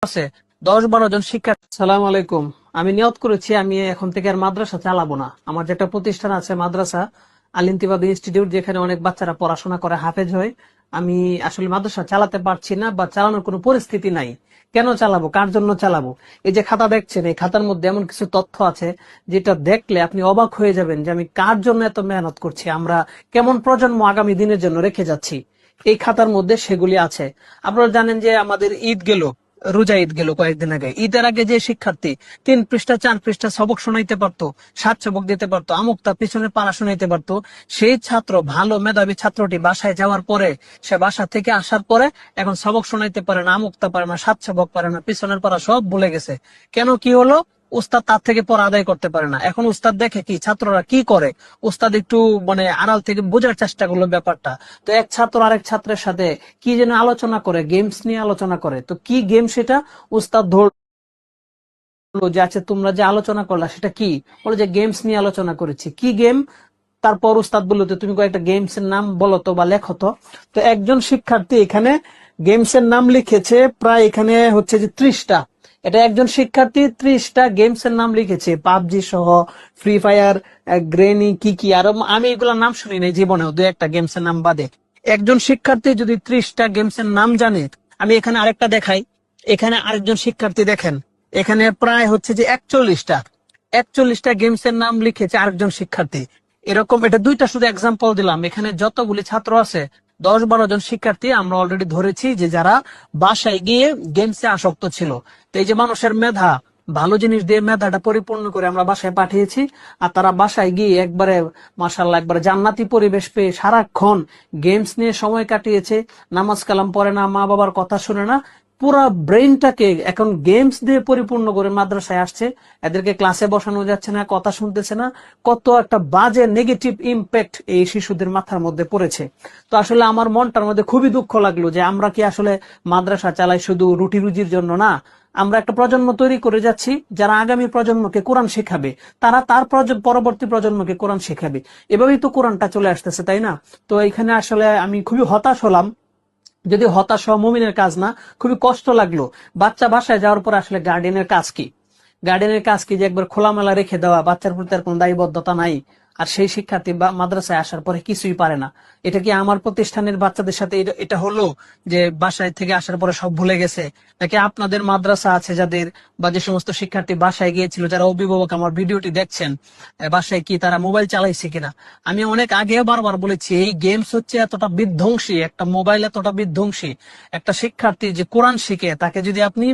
আছে 10-12 জন শিক্ষার্থী। সালাম আলাইকুম। আমি নিয়ত করেছি আমি এখন থেকে আর মাদ্রাসা চালাবো না। আমার যে একটা প্রতিষ্ঠান আছে মাদ্রাসা আল ইন্তিবাদ ইনস্টিটিউট, যেখানে অনেক বাচ্চারা পড়াশোনা করে, হাফেজ হয়। আমি আসলে মাদ্রাসা চালাতে পারছি না বা চালানোর কোনো পরিস্থিতি নাই। কেন চালাবো, কার জন্য চালাবো? এই যে খাতা দেখছেন, এই খাতার মধ্যে এমন কিছু তথ্য আছে যেটা দেখলে আপনি অবাক হয়ে যাবেন যে আমি কার জন্য এত মেহনত করছি, আমরা কেমন প্রজন্ম আগামী দিনের জন্য রেখে যাচ্ছি। এই খাতার মধ্যে সেগুলি আছে। আপনারা জানেন যে আমাদের ঈদ গেল, রোজা ঈদ গেল কয়েকদিন আগে। ঈদের আগে যে শিক্ষার্থী 3 পৃষ্ঠা 4 পৃষ্ঠা সবক শোনাইতে পারতো, 7 সবক দিতে পারতো, আমুকটা পিছনে পারা শোনাইতে পারতো, সেই ছাত্র, ভালো মেধাবী ছাত্রটি বাসায় যাওয়ার পরে, সে বাসা থেকে আসার পরে এখন সবক শোনাইতে পারে না, আমুকটা পারে না, 7 সবক পারে না, পিছনের পারা সব ভুলে গেছে। কেন, কি হলো? উস্তাদ তার থেকে পড়া আদায় করতে পারে না। এখন উস্তাদ দেখে কি ছাত্ররা কি করে, উস্তাদ একটু আড়াল থেকে বোঝার চেষ্টা করলো ব্যাপারটা। তো এক ছাত্র আরেক ছাত্রের সাথে কি যেন আলোচনা করে, গেমস নিয়ে আলোচনা করে। তো কি গেম সেটা? উস্তাদ ধরলো যে আচ্ছা তোমরা যে আলোচনা করলা সেটা কি? বলে যে গেমস নিয়ে আলোচনা করেছি। কি গেম? তারপর উস্তাদ বললো তো তুমি কয়েকটা গেমস এর নাম বলো তো বা লেখো তো। তো একজন শিক্ষার্থী এখানে গেমস এর নাম লিখেছে প্রায় এখানে হচ্ছে যে 30টা। এটা একজন শিক্ষার্থী 30টা গেমস এর নাম লিখেছে, পাবজি সহ, ফ্রি ফায়ার, গ্রেনি, কি কি আরো আমি এগুলোর নাম শুনি নাই জীবনেও, 2-1টা গেমস এর নাম বাদে। একজন শিক্ষার্থী যদি 30টা গেমস এর নাম জানে, আমি এখানে আরেকটা দেখাই। এখানে আরেকজন শিক্ষার্থী দেখেন, এখানে প্রায় হচ্ছে যে 41টা গেমস এর নাম লিখেছে আরেকজন শিক্ষার্থী। এরকম, এটা 2টা শুধু এক্সাম্পল দিলাম। এখানে যতগুলি ছাত্র আছে, 10-12 জন শিক্ষার্থী আমরা অলরেডি ধরেছি যে যারা বাসায় গিয়ে গেমসে আসক্ত ছিল। তো এই যে মানুষের মেধা, ভালো জিনিস দিয়ে মেধাটা পরিপূর্ণ করে আমরা বাসায় পাঠিয়েছি, আর তারা বাসায় গিয়ে একবারে মাশাআল্লাহ একবারে জান্নাতি পরিবেশ পেয়ে সারাক্ষণ গেমস নিয়ে সময় কাটিয়েছে। নামাজ কালাম পড়ে না, মা বাবার কথা শুনে না, পুরা ব্রেনটাকে এখন গেমস দিয়ে পরিপূর্ণ করে মাদ্রাসায় আসছে। এদেরকে ক্লাসে বসানো যাচ্ছে না, কথা শুনতেছে না। কত একটা বাজে নেগেটিভ ইম্প্যাক্ট এই শিশুদের মাথার মধ্যে পড়েছে। তো আসলে আমার মনটার মধ্যে খুবই দুঃখ লাগলো যে আমরা কি আসলে মাদ্রাসা চালাই শুধু রুটি রুজির জন্য না, আমরা একটা প্রজন্ম তৈরি করে যাচ্ছি যারা আগামী প্রজন্মকে কোরআন শেখাবে, তারা তার পরবর্তী প্রজন্মকে কোরআন শেখাবে। এভাবেই তো কোরআনটা চলে আসতেছে, তাই না? তো এখানে আসলে আমি খুবই হতাশ হলাম। যদি হতাশ হওয়া মুমিনের কাজ না, খুবই কষ্ট লাগলো। বাচ্চা বাসায় যাওয়ার পর আসলে গার্ডিয়ানের কাজ কি? গার্ডিয়ানের কাজ কি যে একবার খোলামেলা রেখে দেওয়া, বাচ্চার প্রতি আর কোনো দায়বদ্ধতা নাই। আর সেই শিক্ষার্থী মাদ্রাসায় আসার পরে কিছুই পারে না। এটা কি আমার প্রতিষ্ঠানের বাচ্চাদের সাথে এটা হলো যে বাসায় থেকে আসার পরে সব ভুলে গেছে? নাকি আপনাদের মাদ্রাসা আছে যাদের, বা যে সমস্ত শিক্ষার্থী বাসায় গিয়েছিল, যারা অভিভাবক আমার ভিডিওটি দেখছেন, বাসায় কি তারা মোবাইল চালাইছে কিনা? আমি অনেক আগেও বারবার বলেছি এই গেমস হচ্ছে এতটা বিধ্বংসী, একটা মোবাইল এতটা বিধ্বংসী। একটা শিক্ষার্থী যে কোরআন শিখে, তাকে যদি আপনি